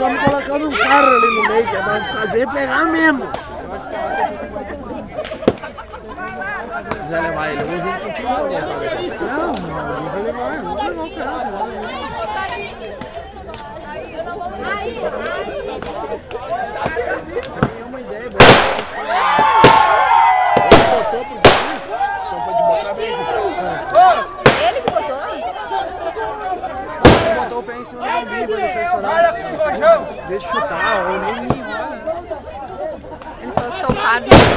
estamos colocando um carro ali no meio, que é pra fazer pegar mesmo. Se quiser levar ele, eu vou junto contigo. Não, não vai levar, não vai levar o carro. É uma ideia boa. Ele botou pro Denis, então foi de botar mesmo. Ele que botou? Ele botou o pé em cima do umbigo, ele fez estourar. Deixa eu chutar, eu nem. Ele falou que soltaram.